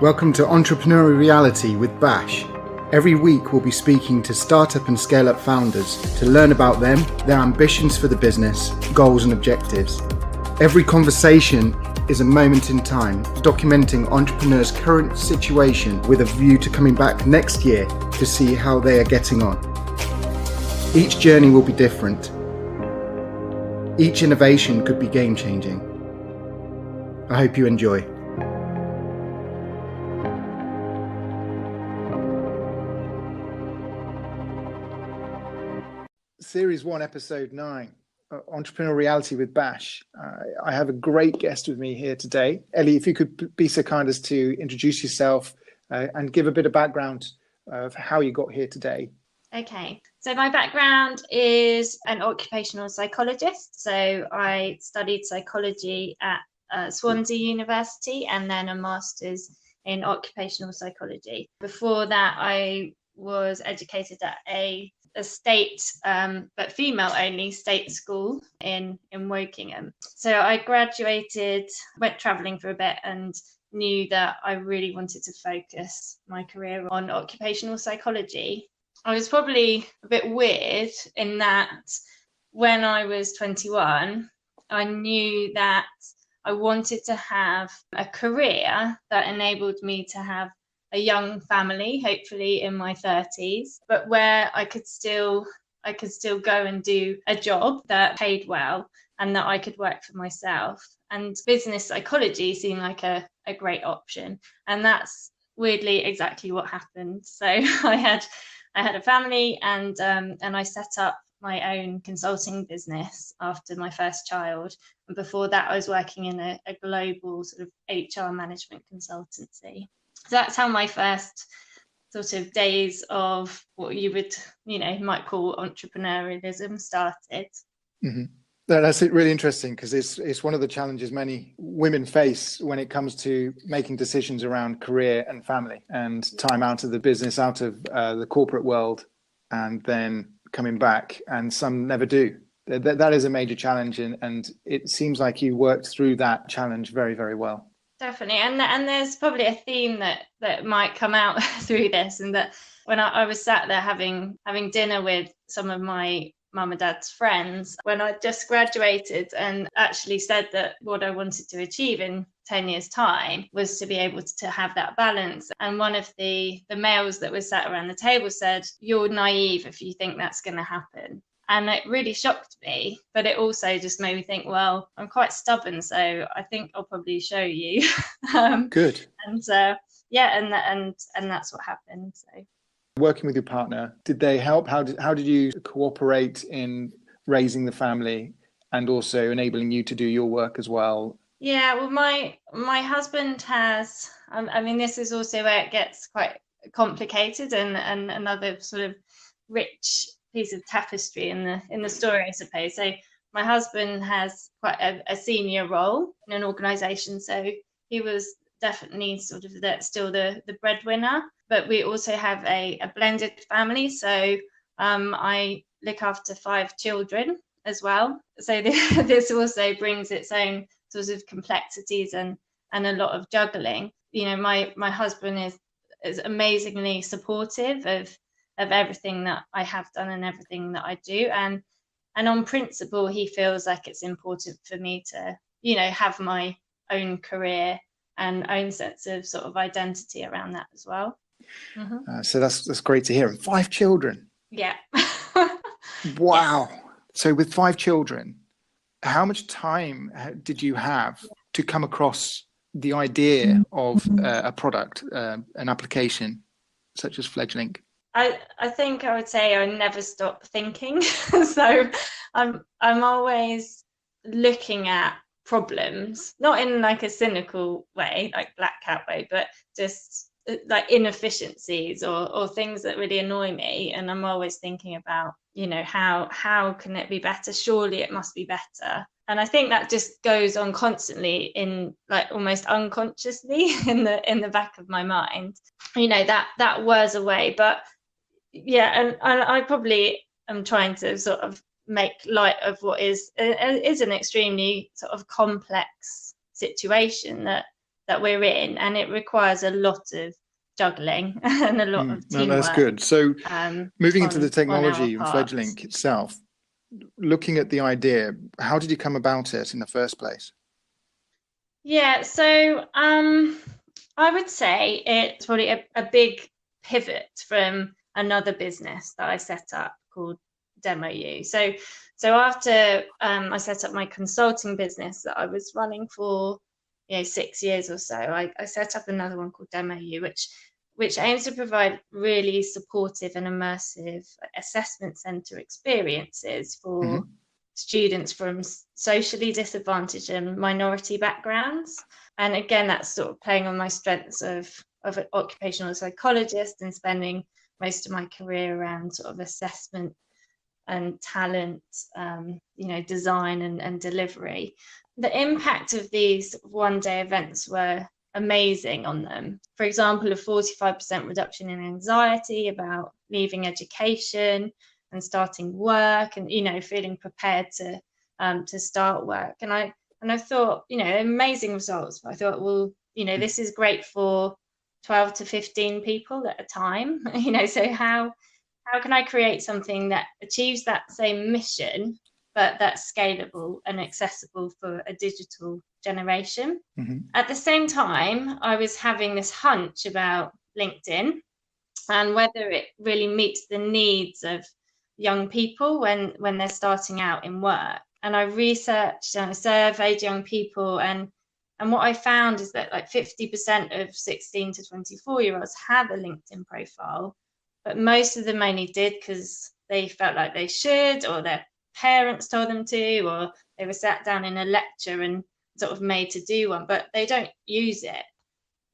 Welcome to Entrepreneurial Reality with Bash. Every week we'll be speaking to startup and scale-up founders to learn about them, their ambitions for the business, goals and objectives. Every conversation is a moment in time, documenting entrepreneurs' current situation with a view to coming back next year to see how they are getting on. Each journey will be different. Each innovation could be game-changing. I hope you enjoy. Series 1, Episode 9, Entrepreneurial Reality with Bash. I have a great guest with me here today. Ellie, if you could be so kind as to introduce yourself and give a bit of background of how you got here today. Okay, so my background is an occupational psychologist. So I studied psychology at Swansea University and then a master's in occupational psychology. Before that, I was educated at a state, but female only state school in Wokingham. So I graduated, went travelling for a bit and knew that I really wanted to focus my career on occupational psychology. I was probably a bit weird in that when I was 21, I knew that I wanted to have a career that enabled me to have a young family, hopefully in my 30s, but where I could still go and do a job that paid well and that I could work for myself. And business psychology seemed like a great option. And that's weirdly exactly what happened. So I had a family and I set up my own consulting business after my first child. And before that, I was working in a global sort of HR management consultancy. So that's how my first sort of days of what you would, might call entrepreneurialism started. Mm-hmm. That's really interesting because it's one of the challenges many women face when it comes to making decisions around career and family and time out of the business, out of the corporate world, and then coming back. And some never do. That is a major challenge, and it seems like you worked through that challenge very, very well. Definitely, and there's probably a theme that might come out through this, and that when I was sat there having dinner with some of my mum and dad's friends when I just graduated and actually said that what I wanted to achieve in 10 years' time was to be able to have that balance. And one of the males that was sat around the table said, "You're naive if you think that's going to happen." And it really shocked me, but it also just made me think, well, I'm quite stubborn, so I think I'll probably show you. Good. And and that's what happened. So, working with your partner, did they help? How did you cooperate in raising the family and also enabling you to do your work as well? Yeah, well, my husband has. This is also where it gets quite complicated and another sort of rich piece of tapestry in the story, I suppose. So my husband has quite a senior role in an organisation, so he was definitely sort of still the breadwinner. But we also have a blended family, so I look after 5 children as well. So this also brings its own sort of complexities and a lot of juggling. My husband is amazingly supportive of everything that I have done and everything that I do, and on principle he feels like it's important for me to have my own career and own sense of sort of identity around that as well. Mm-hmm. So that's great to hear. And 5 children. Yeah. Wow. Yeah. So with 5 children, how much time did you have to come across the idea of a product, an application such as Fledglink? I think I would say I never stop thinking. So I'm always looking at problems, not in like a cynical way, like black hat way, but just like inefficiencies or things that really annoy me. And I'm always thinking about, how can it be better? Surely it must be better. And I think that just goes on constantly in like almost unconsciously in the back of my mind. That wears away. But yeah, and I probably am trying to sort of make light of what is an extremely sort of complex situation that that we're in, and it requires a lot of juggling and a lot of No, teamwork. that's good. So moving into the on our technology and part. Fledglink itself, looking at the idea, how did you come about it in the first place? Yeah, so I would say it's probably a big pivot from another business that I set up called Demo U. So after I set up my consulting business that I was running for 6 years or so, I set up another one called Demo U, which aims to provide really supportive and immersive assessment center experiences for students from socially disadvantaged and minority backgrounds. And again, that's sort of playing on my strengths of an occupational psychologist and spending most of my career around sort of assessment and talent, design and delivery. The impact of these one-day events were amazing on them. For example, a 45% reduction in anxiety about leaving education and starting work, and feeling prepared to start work. And I thought, amazing results. But I thought, well, this is great for 12 to 15 people at a time. So how can I create something that achieves that same mission, but that's scalable and accessible for a digital generation? At the same time, I was having this hunch about LinkedIn and whether it really meets the needs of young people when they're starting out in work. And I researched and I surveyed young people, and what I found is that like 50% of 16 to 24-year-olds have a LinkedIn profile, but most of them only did because they felt like they should, or their parents told them to, or they were sat down in a lecture and sort of made to do one, but they don't use it.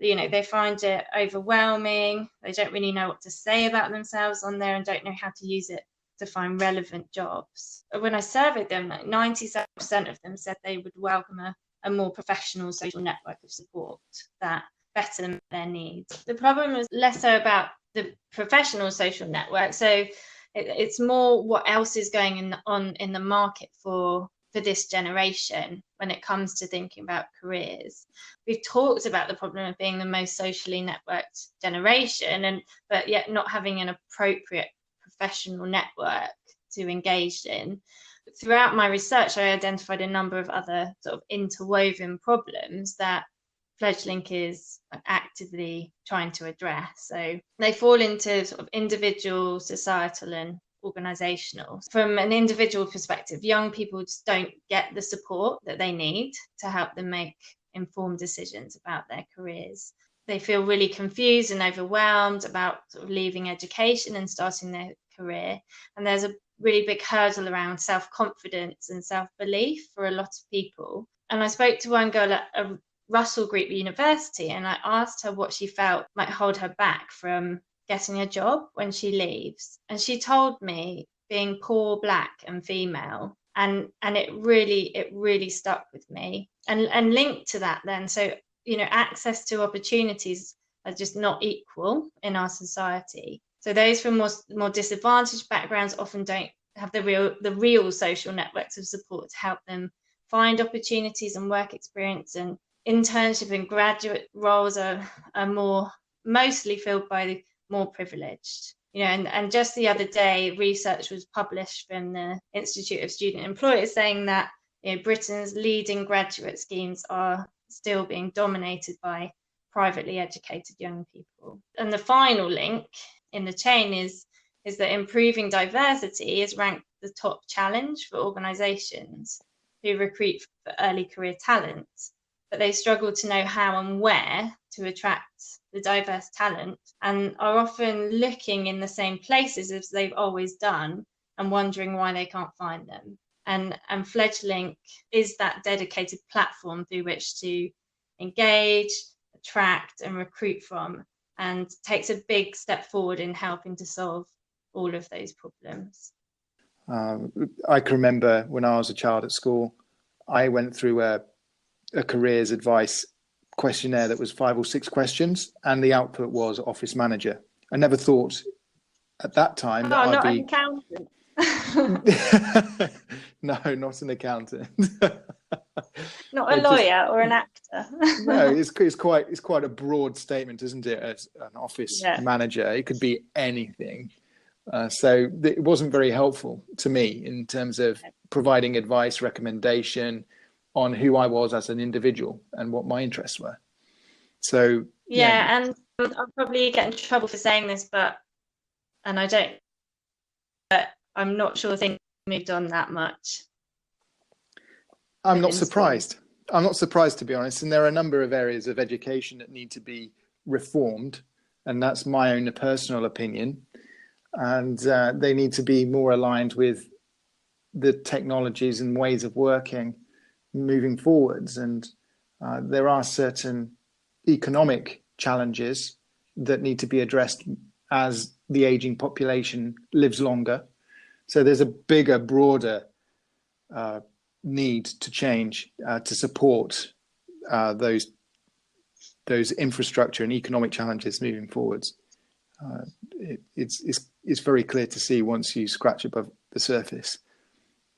They find it overwhelming. They don't really know what to say about themselves on there and don't know how to use it to find relevant jobs. When I surveyed them, like 97% of them said they would welcome a more professional social network of support that better met their needs. The problem was less so about the professional social network. So it's more what else is going on in the market for this generation when it comes to thinking about careers. We've talked about the problem of being the most socially networked generation, but yet not having an appropriate professional network to engage in. Throughout my research, I identified a number of other sort of interwoven problems that Fledglink is actively trying to address. So they fall into sort of individual, societal and organisational. From an individual perspective, young people just don't get the support that they need to help them make informed decisions about their careers. They feel really confused and overwhelmed about sort of leaving education and starting their career. And there's a really big hurdle around self-confidence and self-belief for a lot of people. And I spoke to one girl at a Russell Group University, and I asked her what she felt might hold her back from getting a job when she leaves. And she told me being poor, Black and female. And it really stuck with me. And linked to that then, so access to opportunities are just not equal in our society. So those from more disadvantaged backgrounds often don't have the real social networks of support to help them find opportunities and work experience. And internship and graduate roles are more mostly filled by the more privileged. And just the other day, research was published from the Institute of Student Employers saying that Britain's leading graduate schemes are still being dominated by privately educated young people. And the final link in the chain is that improving diversity is ranked the top challenge for organisations who recruit for early career talent, but they struggle to know how and where to attract the diverse talent, and are often looking in the same places as they've always done and wondering why they can't find them. And Fledglink is that dedicated platform through which to engage, attract and recruit from, and takes a big step forward in helping to solve all of those problems. I can remember when I was a child at school, I went through a careers advice questionnaire that was 5 or 6 questions, and the output was office manager. I never thought at that time that I'd be... an accountant. No, not an accountant. Not a It just lawyer or an actor. no, it's quite a broad statement, isn't it? As an office Yeah. manager, it could be anything. So it wasn't very helpful to me in terms of providing advice, recommendation on who I was as an individual and what my interests were. So yeah, Yeah, and I'll probably get in trouble for saying this, and I don't, but I'm not sure things moved on that much I'm not within schools. surprised. I'm not surprised, to be honest. And there are a number of areas of education that need to be reformed, and that's my own personal opinion. And they need to be more aligned with the technologies and ways of working moving forwards. And there are certain economic challenges that need to be addressed as the aging population lives longer. So there's a bigger, broader need to change to support those infrastructure and economic challenges moving forwards. It's very clear to see once you scratch above the surface.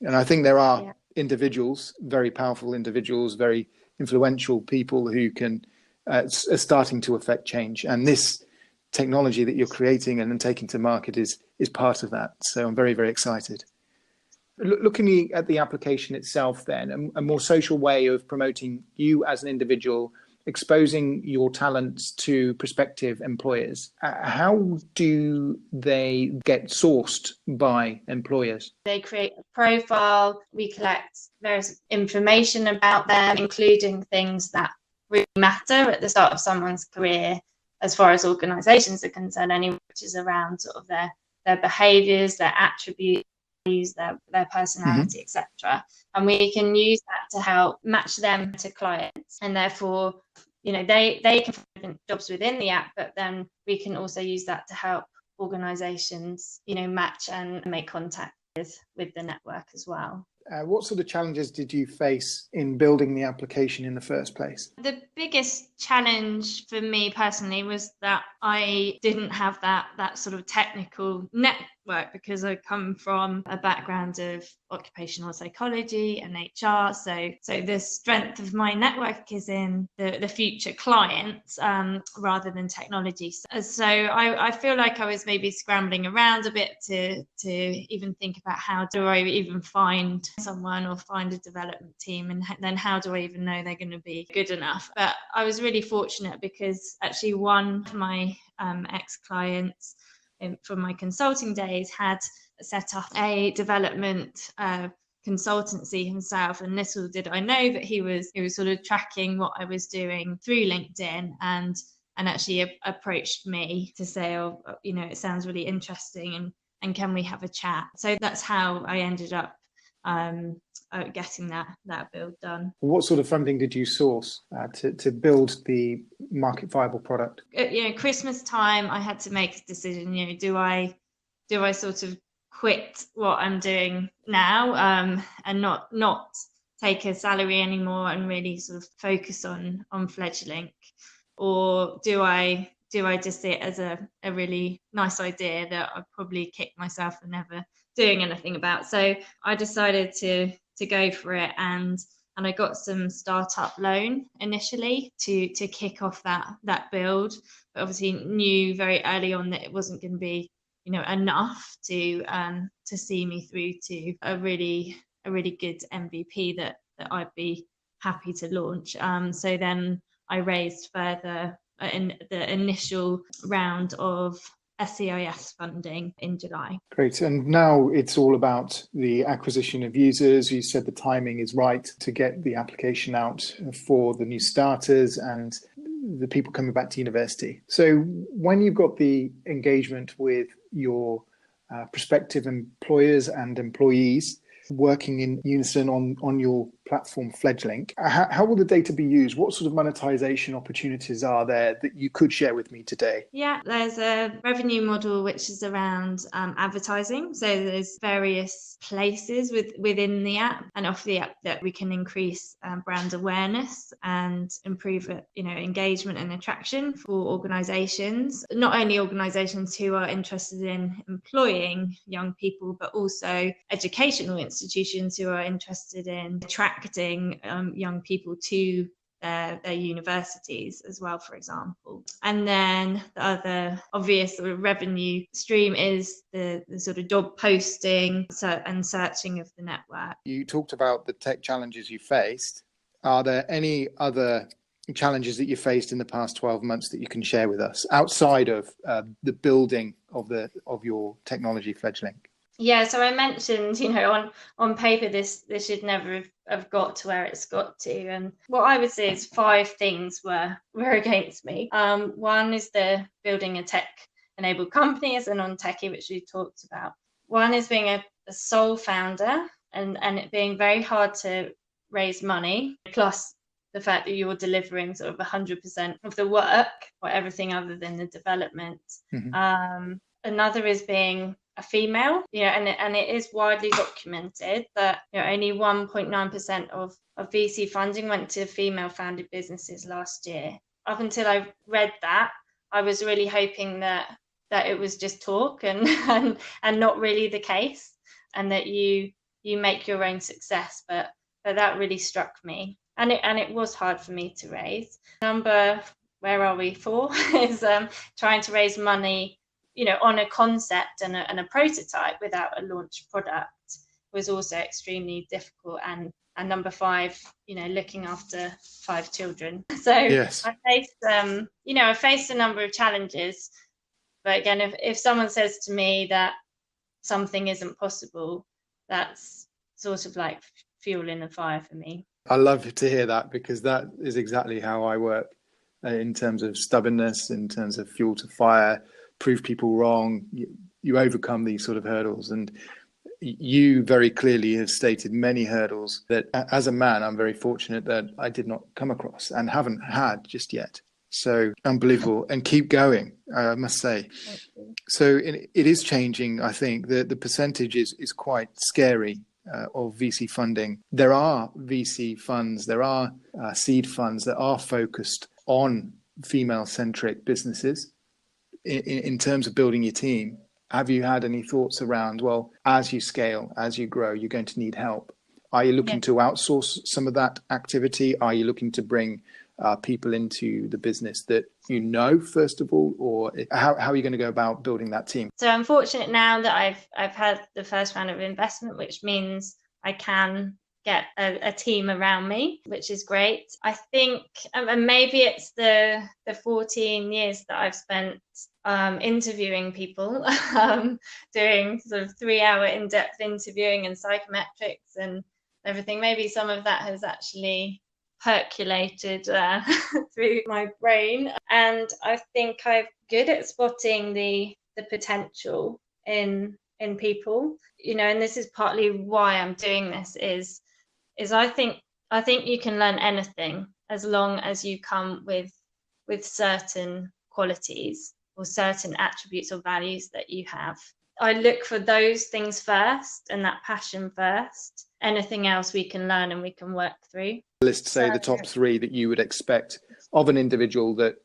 And I think there are individuals, very powerful individuals, very influential people who can are starting to affect change. And this technology that you're creating and then taking to market is part of that. So I'm very, very excited. Looking at the application itself then, a more social way of promoting you as an individual, exposing your talents to prospective employers. How do they get sourced by employers? They create a profile, we collect various information about them, including things that really matter at the start of someone's career, as far as organisations are concerned, anyway, which is around sort of their behaviours, their attributes, their personality, etc. And we can use that to help match them to clients, and therefore, you know, they can find jobs within the app, but then we can also use that to help organisations, you know, match and make contact with the network as well. What sort of challenges did you face in building the application in the first place? The biggest challenge for me personally was that I didn't have that sort of technical network, because I come from a background of occupational psychology and HR. So the strength of my network is in the future clients rather than technology. So I feel like I was maybe scrambling around a bit to even think about how do I even find someone or find a development team, and then how do I even know they're going to be good enough. But I was really fortunate, because actually one of my ex-clients from my consulting days had set up a development consultancy himself, and little did I know that he was sort of tracking what I was doing through LinkedIn, and actually approached me to say, oh, you know, it sounds really interesting, and can we have a chat? So that's how I ended up getting that build done. What sort of funding did you source to build the market viable product? You know, Christmas time, I had to make a decision. You know, do I sort of quit what I'm doing now and not take a salary anymore and really sort of focus on Fledglink, or do I just see it as a really nice idea that I'd probably kick myself for never doing anything about? So I decided to go for it, and I got some startup loan initially to kick off that build, but obviously knew very early on that it wasn't going to be, you know, enough to see me through to a really good MVP that I'd be happy to launch. So then I raised further in the initial round of SCIS funding in July. Great. And now it's all about the acquisition of users. You said the timing is right to get the application out for the new starters and the people coming back to university. So when you've got the engagement with your prospective employers and employees working in unison on your platform Fledglink, how will the data be used? What sort of monetization opportunities are there that you could share with me today? Yeah, there's a revenue model which is around advertising. So there's various places within the app and off the app that we can increase brand awareness and improve engagement and attraction for organisations. Not only organisations who are interested in employing young people, but also educational institutions who are interested in attracting attracting young people to their universities as well, for example. And then the other obvious sort of revenue stream is the sort of job posting and searching of the network. You talked about the tech challenges you faced. Are there any other challenges that you faced in the past 12 months that you can share with us outside of the building of your technology, Fledglink? Yeah, so I mentioned, on paper, this should never have got to where it's got to. And what I would say is 5 things were against me. One is the building a tech-enabled company as a non-techie, which we talked about. One is being a sole founder and it being very hard to raise money, plus the fact that you're delivering sort of 100% of the work or everything other than the development. Mm-hmm. Another is being a female, and it is widely documented that only 1.9% of VC funding went to female-founded businesses last year. Up until I read that, I was really hoping that it was just talk and not really the case, and that you make your own success. But that really struck me, and it was hard for me to raise. Number, where are we? 4 is trying to raise money, on a concept and a prototype without a launched product was also extremely difficult. And number 5, looking after 5 children. So yes. I faced a number of challenges. But again, if someone says to me that something isn't possible, that's sort of like fuel in the fire for me. I love to hear that, because that is exactly how I work in terms of stubbornness, in terms of fuel to fire. Prove people wrong, you overcome these sort of hurdles. And you very clearly have stated many hurdles that as a man, I'm very fortunate that I did not come across and haven't had just yet. So unbelievable, and keep going, I must say. So it is changing. I think the percentage is quite scary of VC funding. There are VC funds, there are seed funds that are focused on female-centric businesses. In terms of building your team, have you had any thoughts around, well, as you scale, as you grow, you're going to need help? Are you looking to outsource some of that activity? Are you looking to bring people into the business that first of all, or how are you going to go about building that team? So I'm fortunate now that I've had the first round of investment, which means I can get a team around me, which is great. I think, and maybe it's the 14 years that I've spent interviewing people, doing sort of 3-hour in-depth interviewing and psychometrics and everything. Maybe some of that has actually percolated through my brain, and I think I'm good at spotting the potential in people, and this is partly why I'm doing this. Is I think you can learn anything as long as you come with certain qualities or certain attributes or values that you have. I look for those things first and that passion first. Anything else we can learn and we can work through. List, say, the top 3 that you would expect of an individual that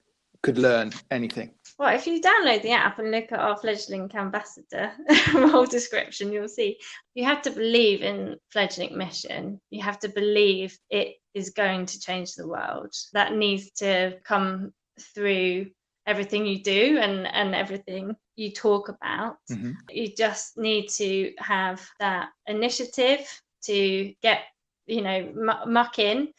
could learn anything. Well, if you download the app and look at our Fledglink ambassador role description, you'll see you have to believe in Fledglink mission. You have to believe it is going to change the world. That needs to come through everything you do and everything you talk about. Mm-hmm. You just need to have that initiative to get, muck in,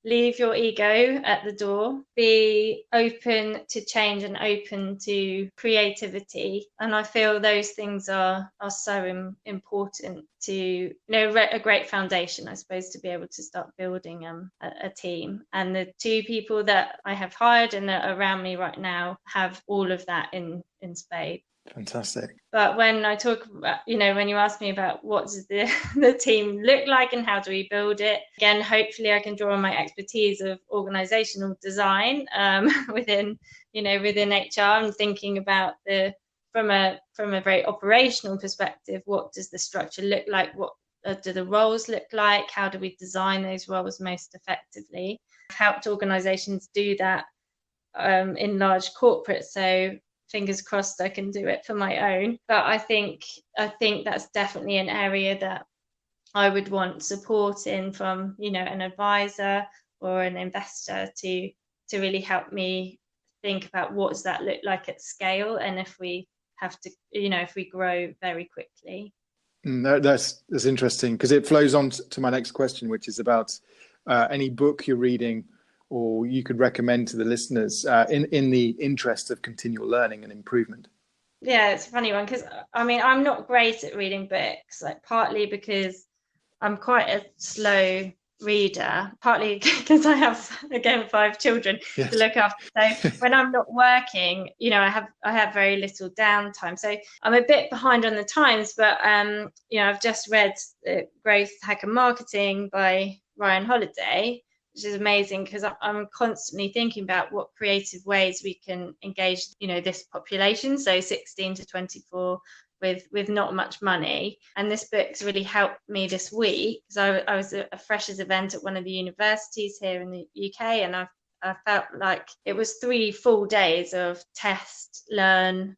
leave your ego at the door, be open to change and open to creativity. And I feel those things are so important to, a great foundation, I suppose, to be able to start building a team. And the 2 people that I have hired and that are around me right now have all of that in spades. Fantastic. But when I talk about, when you ask me about what does the team look like and how do we build it, again, hopefully I can draw on my expertise of organizational design within HR and thinking about from a very operational perspective, what does the structure look like? What do the roles look like? How do we design those roles most effectively? I've helped organizations do that in large corporates, so fingers crossed I can do it for my own. But I think that's definitely an area that I would want support in from, an advisor or an investor to really help me think about what does that look like at scale, and if we have to, if we grow very quickly. That's interesting, because it flows on to my next question, which is about any book you're reading or you could recommend to the listeners in the interest of continual learning and improvement. Yeah, it's a funny one, because I'm not great at reading books, like partly because I'm quite a slow reader, partly because I have, again, 5 children Yes. to look after. So when I'm not working, I have very little downtime. So I'm a bit behind on the times, but I've just read Growth Hacker Marketing by Ryan Holiday, which is amazing, because I'm constantly thinking about what creative ways we can engage, this population, so 16 to 24, with not much money. And this book's really helped me this week, because I was at a freshers event at one of the universities here in the UK, and I felt like it was 3 full days of test, learn,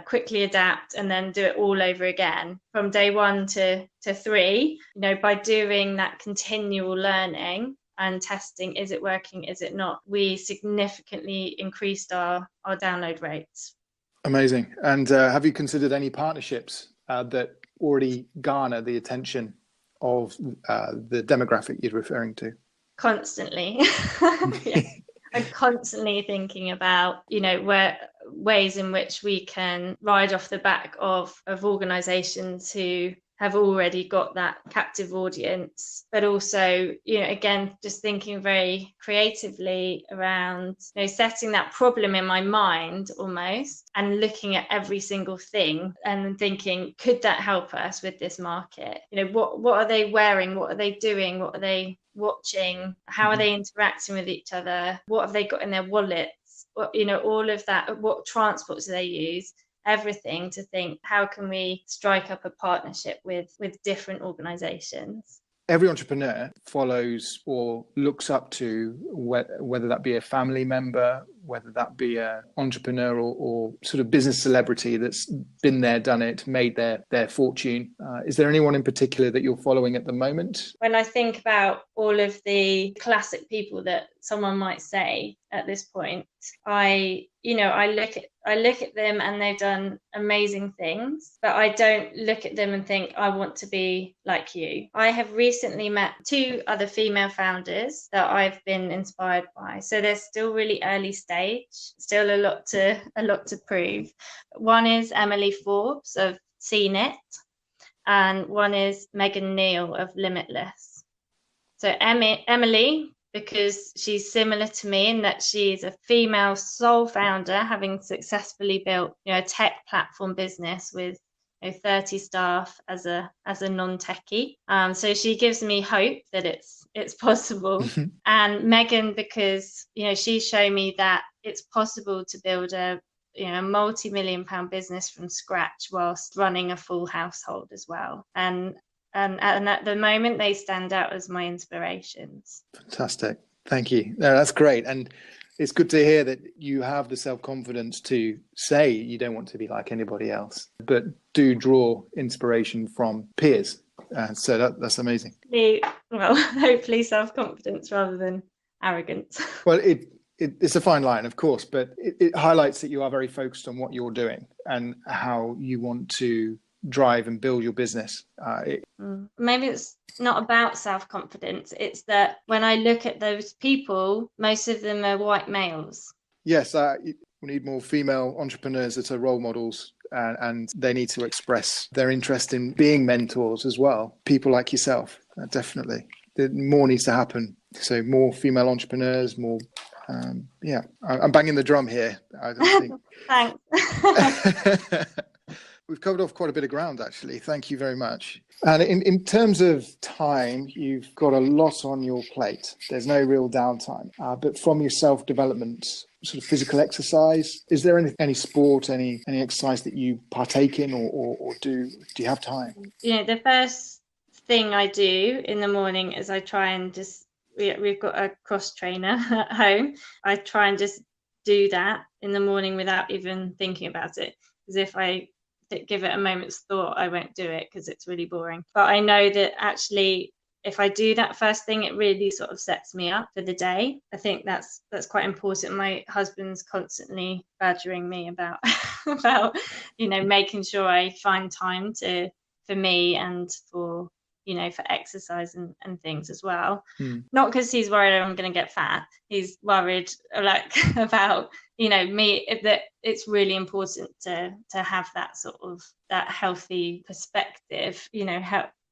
quickly adapt, and then do it all over again from day 1 to 3. By doing that continual learning and testing, is it working, is it not, we significantly increased our download rates. Amazing. And have you considered any partnerships that already garner the attention of the demographic you're referring to? Constantly. Yeah. I'm constantly thinking about, where ways in which we can ride off the back of organizations who have already got that captive audience, but also, again, just thinking very creatively around, setting that problem in my mind almost, and looking at every single thing and thinking, could that help us with this market? What are they wearing? What are they doing? What are they watching? How are they interacting with each other? What have they got in their wallets? All of that. What transports do they use? Everything, to think, how can we strike up a partnership with different organizations? Every entrepreneur follows or looks up to, whether that be a family member, whether that be an entrepreneur or sort of business celebrity that's been there, done it, made their fortune. Is there anyone in particular that you're following at the moment? When I think about all of the classic people that someone might say at this point, I look at them and they've done amazing things, but I don't look at them and think, I want to be like you. I have recently met 2 other female founders that I've been inspired by. So they're still really early stage, still a lot to prove. One is Emily Forbes of CNET, and one is Megan Neal of Limitless. So Emily, because she's similar to me in that she's a female sole founder, having successfully built, a tech platform business with 30 staff as a non-techie. So she gives me hope that it's possible. And Megan, because she's shown me that it's possible to build a multi-million-pound business from scratch whilst running a full household as well. And at the moment, they stand out as my inspirations. Fantastic. Thank you. No, that's great. And it's good to hear that you have the self-confidence to say you don't want to be like anybody else, but do draw inspiration from peers. So that's amazing. Well, hopefully self-confidence rather than arrogance. Well, it's a fine line, of course, but it highlights that you are very focused on what you're doing and how you want to drive and build your business. Maybe it's not about self-confidence. It's that when I look at those people, most of them are white males. Yes, we need more female entrepreneurs that are role models, and they need to express their interest in being mentors as well. People like yourself, definitely. More needs to happen. So more female entrepreneurs, more. I'm banging the drum here. I don't think. Thanks. We've covered off quite a bit of ground, actually. Thank you very much. And in terms of time, you've got a lot on your plate. There's no real downtime. But from your self-development, sort of physical exercise, is there any sport, any exercise that you partake in or do? Do you have time? The first thing I do in the morning is I try and we've got a cross trainer at home. I try and just do that in the morning without even thinking about it. Because if I give it a moment's thought, I won't do it because it's really boring. But I know that actually, if I do that first thing, it really sort of sets me up for the day. I think that's quite important. My husband's constantly badgering me about about making sure I find time for me and for for exercise and things as well. Not because he's worried I'm going to get fat. He's worried about me, that it's really important to have that sort of that healthy perspective,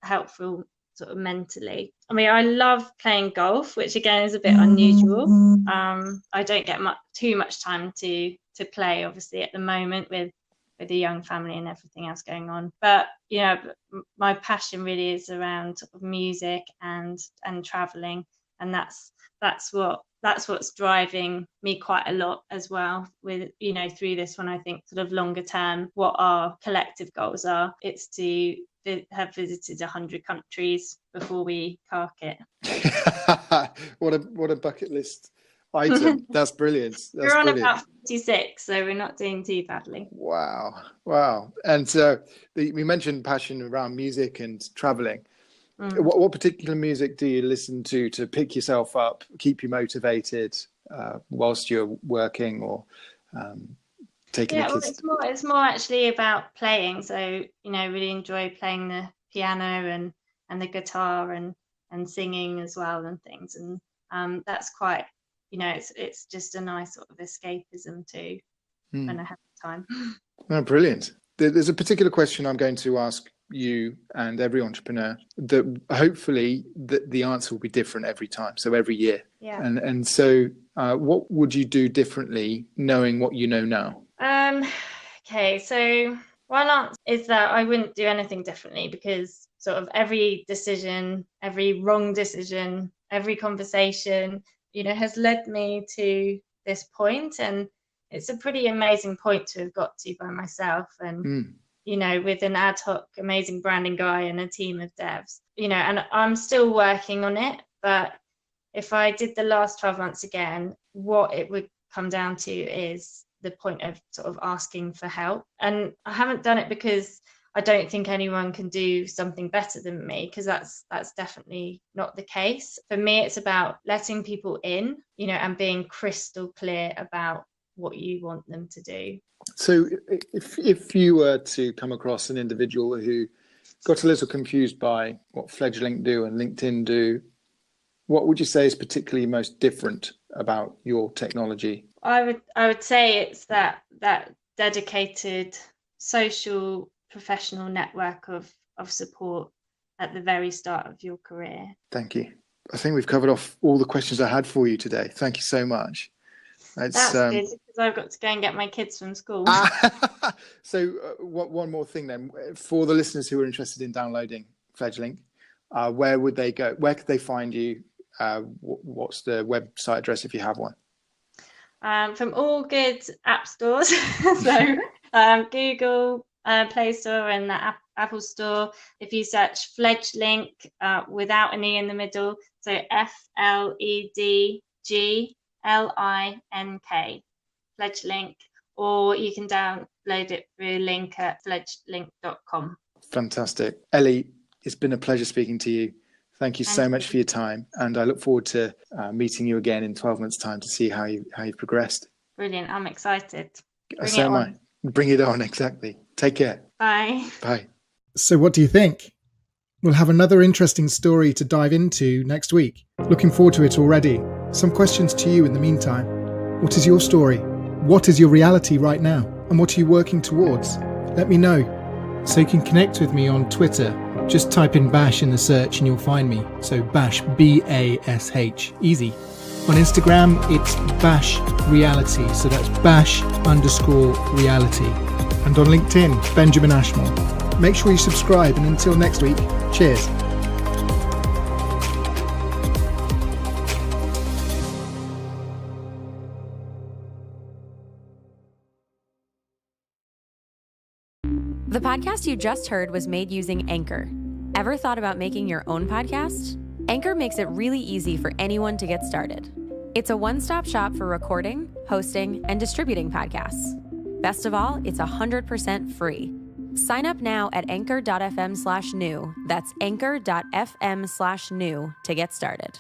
helpful sort of mentally. I mean, I love playing golf, which again is a bit unusual. I don't get too much time to play, obviously, at the moment with a young family and everything else going on. But my passion really is around sort of music and traveling, and that's what's driving me quite a lot as well. With through this one, I think sort of longer term, what our collective goals are. It's to have visited 100 countries before we cark it. What a bucket list item. That's brilliant. We're on about 56, so we're not doing too badly. Wow. And so we mentioned passion around music and traveling. What particular music do you listen to pick yourself up, keep you motivated whilst you're working or taking the kids? Well, it's more actually about playing. So really enjoy playing the piano and the guitar and singing as well and things. And that's quite it's just a nice sort of escapism too when I have time. Oh, brilliant. There's a particular question I'm going to ask you and every entrepreneur that hopefully the answer will be different every time, so every year. And so what would you do differently knowing what you know now? Okay, so one answer is that I wouldn't do anything differently, because sort of every decision, every wrong decision, every conversation has led me to this point, and it's a pretty amazing point to have got to by myself, and with an ad hoc amazing branding guy and a team of devs, and I'm still working on it. But if I did the last 12 months again, what it would come down to is the point of sort of asking for help. And I haven't done it because I don't think anyone can do something better than me, because that's definitely not the case. For me, it's about letting people in, and being crystal clear about what you want them to do. So if you were to come across an individual who got a little confused by what Fledglink do and LinkedIn do, what would you say is particularly most different about your technology? I would say it's that dedicated social professional network of support at the very start of your career. Thank you. I think we've covered off all the questions I had for you today. Thank you so much. That's good, because I've got to go and get my kids from school. So one more thing then, for the listeners who are interested in downloading Fledglink, where would they go? Where could they find you? What's the website address if you have one? From all good app stores. So Google Play Store and the Apple Store. If you search Fledglink without an E in the middle, so FLEDGLINK, Fledglink, or you can download it through link at fledglink.com. Fantastic. Ellie, it's been a pleasure speaking to you. Thank you so much for your time, and I look forward to meeting you again in 12 months' time to see how you've progressed. Brilliant. I'm excited. So am I. Bring it on, exactly. Take care. Bye. Bye. So what do you think? We'll have another interesting story to dive into next week. Looking forward to it already. Some questions to you in the meantime. What is your story? What is your reality right now? And what are you working towards? Let me know. So you can connect with me on Twitter. Just type in Bash in the search and you'll find me. So Bash, BASH, easy. On Instagram, it's Bash Reality. So that's Bash_reality. And on LinkedIn, Benjamin Ashmore. Make sure you subscribe, and until next week, cheers. The podcast you just heard was made using Anchor. Ever thought about making your own podcast? Anchor makes it really easy for anyone to get started. It's a one-stop shop for recording, hosting, and distributing podcasts. Best of all, it's 100% free. Sign up now at anchor.fm/new. That's anchor.fm/new to get started.